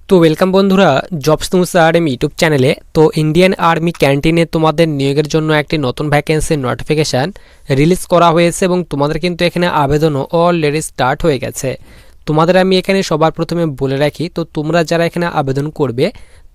তো ওয়েলকাম বন্ধুরা, jobs news RM YouTube চ্যানেলে। তো ইন্ডিয়ান আর্মি ক্যান্টিনে তোমাদের নিয়োগের জন্য একটি নতুন ভ্যাকেন্সির নোটিফিকেশান রিলিজ করা হয়েছে এবং তোমাদের কিন্তু এখানে আবেদনও অলরেডি স্টার্ট হয়ে গেছে। তোমাদের আমি এখানে সবার প্রথমে বলে রাখি, তো তোমরা যারা এখানে আবেদন করবে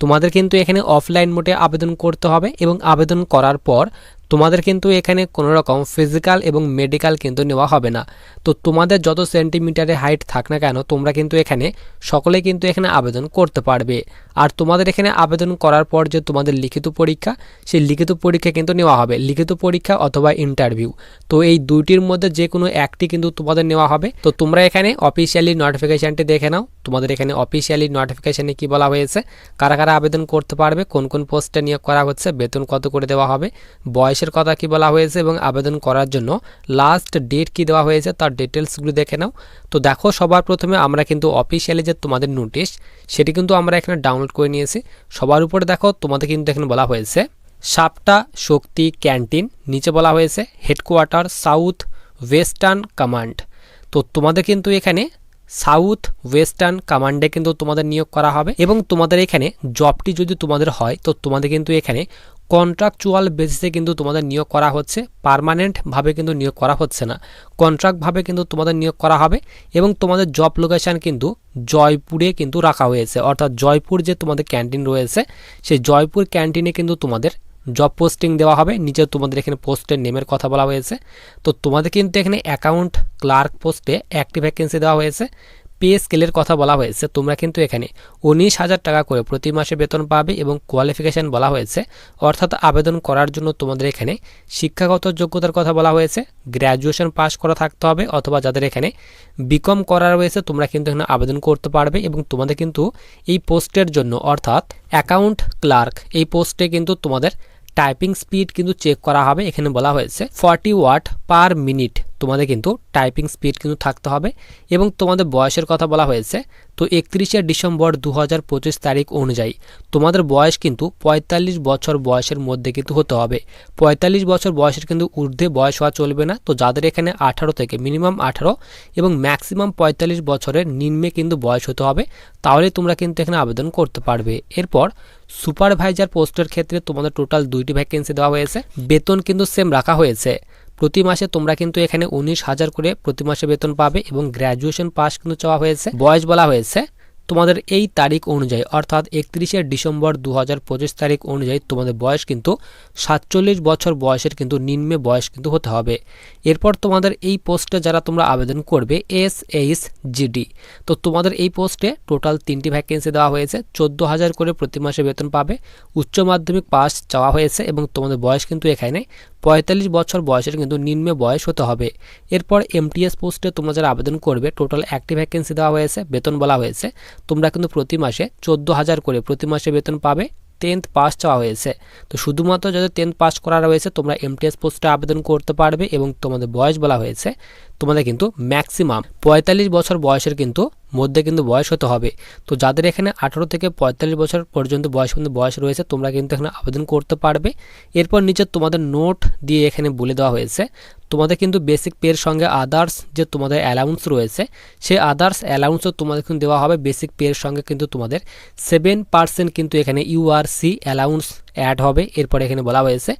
তোমাদের কিন্তু এখানে অফলাইন মোডে আবেদন করতে হবে এবং আবেদন করার পর তোমাদের কিন্তু এখানে কোনো রকম ফিজিক্যাল এবং মেডিকেল কিন্তু নেওয়া হবে না। তো তোমাদের যত সেন্টিমিটারে হাইট থাক না কেন তোমরা কিন্তু এখানে সকলে কিন্তু এখানে আবেদন করতে পারবে। আর তোমাদের এখানে আবেদন করার পর যে তোমাদের লিখিত পরীক্ষা, সেই লিখিত পরীক্ষা কিন্তু নেওয়া হবে, লিখিত পরীক্ষা অথবা ইন্টারভিউ। তো এই দুইটির মধ্যে যে কোনো একটি কিন্তু তোমাদের নেওয়া হবে। তো তোমরা এখানে অফিসিয়ালি নোটিফিকেশানটি দেখে নাও। তোমাদের এখানে অফিসিয়ালি নোটিফিকেশানে কি বলা হয়েছে, কারা কারা আবেদন করতে পারবে, কোন কোন পোস্টে নিয়োগ করা হচ্ছে, বেতন কত করে দেওয়া হবে, বয়সের কথা কি বলা হয়েছে এবং আবেদন করার জন্য লাস্ট ডেট কি দেওয়া হয়েছে তার ডিটেলসগুলো দেখে নাও। তো দেখো, সবার প্রথমে আমরা কিন্তু অফিসিয়ালি যে তোমাদের নোটিশ সেটি কিন্তু আমরা এখানে ডাউনলোড করে নিয়েছি। সবার উপরে দেখো তোমাদের কিন্তু এখানে বলা হয়েছে সাপটা শক্তি ক্যান্টিন, নিচে বলা হয়েছে হেডকোয়ার্টার সাউথ ওয়েস্টার্ন কমান্ড। তো তোমাদের কিন্তু এখানে সাউথ ওয়েস্টার্ন কমান্ডে কিন্তু তোমাদের নিয়োগ করা হবে এবং তোমাদের এখানে জবটি যদি তোমাদের হয় তো তোমাদের কিন্তু এখানে কন্ট্রাকচুয়াল বেসিসে কিন্তু তোমাদের নিয়োগ করা হচ্ছে, পার্মানেন্টভাবে কিন্তু নিয়োগ করা হচ্ছে না, কন্ট্রাক্টভাবে কিন্তু তোমাদের নিয়োগ করা হবে। এবং তোমাদের জব লোকেশান কিন্তু জয়পুরে কিন্তু রাখা হয়েছে, অর্থাৎ জয়পুর যে তোমাদের ক্যান্টিন রয়েছে সেই জয়পুর ক্যান্টিনে কিন্তু তোমাদের জব পোস্টিং দেওয়া হবে। নিচে তোমাদের এখানে পোস্টের নেমের কথা বলা হয়েছে। তো তোমাদের কিন্তু এখানে অ্যাকাউন্ট ক্লার্ক পোস্টে একটি ভ্যাকেন্সি দেওয়া হয়েছে। পে স্কেলের কথা বলা হয়েছে, তোমরা কিন্তু এখানে 19,000 টাকা করে প্রতি মাসে বেতন পাবে এবং কোয়ালিফিকেশান বলা হয়েছে, অর্থাৎ আবেদন করার জন্য তোমাদের এখানে শিক্ষাগত যোগ্যতার কথা বলা হয়েছে, গ্র্যাজুয়েশন পাস করা থাকতে হবে অথবা যাদের এখানে বিকম করা রয়েছে তোমরা কিন্তু এখানে আবেদন করতে পারবে। এবং তোমাদের কিন্তু এই পোস্টের জন্য অর্থাৎ অ্যাকাউন্ট ক্লার্ক এই পোস্টে কিন্তু তোমাদের টাইপিং স্পিড কিন্তু চেক করা হবে। এখানে বলা হয়েছে 40 ওয়ার্ড পার মিনিট তোমাদের কিন্তু টাইপিং স্পিড কিন্তু থাকতে হবে। এবং তোমাদের বয়সের কথা বলা হয়েছে, তো 31শে ডিসেম্বর 2025 তারিখ অনুযায়ী তোমাদের বয়স কিন্তু 45 বছর বয়সের মধ্যে কিন্তু হতে হবে। 45 বছর বয়সের কিন্তু ঊর্ধ্বে বয়স হওয়া চলবে না। তো যাদের এখানে 18 থেকে মিনিমাম 18 এবং ম্যাক্সিমাম 45 বছরের নিম্নে কিন্তু বয়স হতে হবে, তাহলে তোমরা কিন্তু এখানে আবেদন করতে পারবে। এরপর সুপারভাইজার পোস্টের ক্ষেত্রে তোমাদের টোটাল 2টি ভ্যাকেন্সি দেওয়া হয়েছে, বেতন কিন্তু সেম রাখা হয়েছে। প্রতি মাসে তোমরা কিন্তু এখানে 19,000 করে প্রতি মাসে বেতন পাবে এবং গ্র্যাজুয়েশন পাস কিন্তু চাওয়া হয়েছে। বয়স বলা হয়েছে তোমাদের এই তারিখ অনুযায়ী অর্থাৎ 31শে ডিসেম্বর 2025 তারিখ অনুযায়ী তোমাদের বয়স কিন্তু 47 বছর বয়সের কিন্তু নিম্নে বয়স কিন্তু হতে হবে। এরপর তোমাদের এই পোস্টে যারা তোমরা আবেদন করবে SHGD, তো তোমাদের এই পোস্টে টোটাল 3টি ভ্যাকেন্সি দেওয়া হয়েছে, 14,000 করে প্রতি মাসে বেতন পাবে, উচ্চ মাধ্যমিক পাস চাওয়া হয়েছে এবং তোমাদের বয়স কিন্তু এখানে 45 বছর বয়সের কিন্তু নিম্নে বয়স হতে হবে। এরপর MTS পোস্টে তোমরা যারা আবেদন করবে টোটাল একটি ভ্যাকেন্সি দেওয়া হয়েছে, বেতন বলা হয়েছে তোমরা কিন্তু প্রতি মাসে 14,000 করে প্রতি মাসে বেতন পাবে, 10th পাস চাওয়া হয়েছে। তো শুধুমাত্র যাদের 10th পাস করা রয়েছে তোমরা MTS পোস্টে আবেদন করতে পারবে এবং তোমাদের বয়স বলা হয়েছে তোমাদের কিন্তু ম্যাক্সিমাম 45 বছর বয়সের কিন্তু মধ্যে কিন্তু বয়স হতে হবে। তো যাদের এখানে 18 থেকে 45 বছর পর্যন্ত বয়স রয়েছে তোমরা কিন্তু এখানে আবেদন করতে পারবে। এরপর নিচে তোমাদের নোট দিয়ে এখানে বলে দেওয়া হয়েছে তোমাদের কিন্তু বেসিক পের সঙ্গে আদার্স যে তোমাদের অ্যালাউন্স রয়েছে সেই আদার্স অ্যালাউন্সও তোমাদের কিন্তু দেওয়া হবে। বেসিক পের সঙ্গে কিন্তু তোমাদের 7% কিন্তু এখানে URC অ্যালাউন্স অ্যাড হবে। এরপর এখানে বলা হয়েছে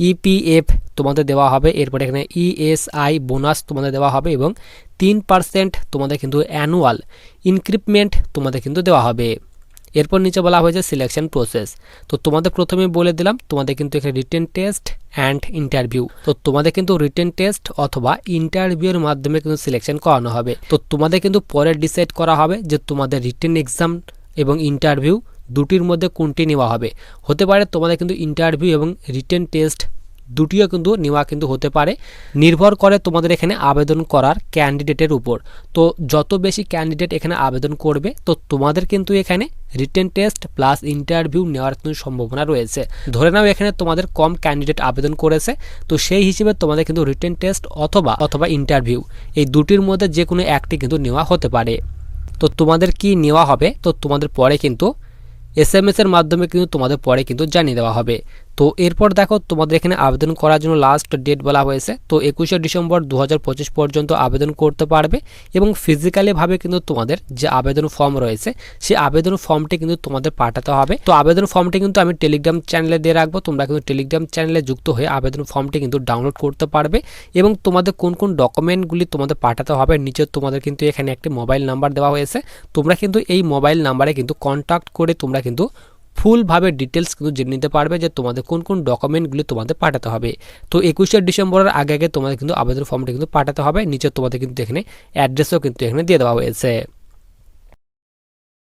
EPF তোমাদের দেওয়া হবে। এরপর এখানে ESI বোনাস তোমাদের দেওয়া হবে এবং 3% তোমাদের কিন্তু অ্যানুয়াল ইনক্রিমেন্ট তোমাদের কিন্তু দেওয়া হবে। এরপর নিচে বলা হয়েছে সিলেকশন প্রসেস। তো তোমাদের প্রথমে বলে দিলাম তোমাদের কিন্তু এখানে রিটেন টেস্ট অ্যান্ড ইন্টারভিউ। তো তোমাদের কিন্তু রিটেন টেস্ট অথবা ইন্টারভিউর মাধ্যমে কিন্তু সিলেকশন করানো হবে। তো তোমাদের কিন্তু পরে ডিসাইড করা হবে যে তোমাদের রিটেন এক্সাম এবং ইন্টারভিউ দুটির মধ্যে কোনটি নেওয়া হবে। হতে পারে তোমাদের কিন্তু ইন্টারভিউ এবং রিটেন টেস্ট দুটিও কিন্তু নেওয়া কিন্তু হতে পারে, নির্ভর করে তোমাদের এখানে আবেদন করার ক্যান্ডিডেটের উপর। তো যত বেশি ক্যান্ডিডেট এখানে আবেদন করবে তো তোমাদের কিন্তু এখানে রিটেন টেস্ট প্লাস ইন্টারভিউ নেওয়ার কিন্তু সম্ভাবনা রয়েছে। ধরে নাও এখানে তোমাদের কম ক্যান্ডিডেট আবেদন করেছে, তো সেই হিসেবে তোমাদের কিন্তু রিটেন টেস্ট অথবা ইন্টারভিউ এই দুটির মধ্যে যে কোনো একটি কিন্তু নেওয়া হতে পারে। তো তোমাদের কি নেওয়া হবে তো তোমাদের পরে কিন্তু SMS এর মাধ্যমে কিন্তু তোমাদের পরে কিন্তু জানিয়ে দেওয়া হবে। তো এরপর দেখো তোমাদের এখানে আবেদন করার জন্য লাস্ট ডেট বলা হয়েছে। তো 21শে ডিসেম্বর 2025 পর্যন্ত আবেদন করতে পারবে এবং ফিজিক্যালিভাবে কিন্তু তোমাদের যে আবেদন ফর্ম রয়েছে সেই আবেদন ফর্মটি কিন্তু তোমাদের পাঠাতে হবে। তো আবেদন ফর্মটি কিন্তু আমি টেলিগ্রাম চ্যানেলে দিয়ে রাখবো, তোমরা কিন্তু টেলিগ্রাম চ্যানেলে যুক্ত হয়ে আবেদন ফর্মটি কিন্তু ডাউনলোড করতে পারবে এবং তোমাদের কোন কোন ডকুমেন্টগুলি তোমাদের পাঠাতে হবে নিচে তোমাদের কিন্তু এখানে একটি মোবাইল নাম্বার দেওয়া হয়েছে। তোমরা কিন্তু এই মোবাইল নাম্বারে কিন্তু কন্ট্যাক্ট করে তোমরা কিন্তু ফুলভাবে ডিটেলস কিন্তু জেনে নিতে পারবে যে তোমাদের কোন কোন ডকুমেন্টগুলি তোমাদের পাঠাতে হবে। তো 21শে ডিসেম্বরের আগে আগে তোমাদের কিন্তু আবেদন ফর্মটা কিন্তু পাঠাতে হবে। নিচে তোমাদের কিন্তু এখানে অ্যাড্রেসও কিন্তু এখানে দিয়ে দেওয়া হয়েছে।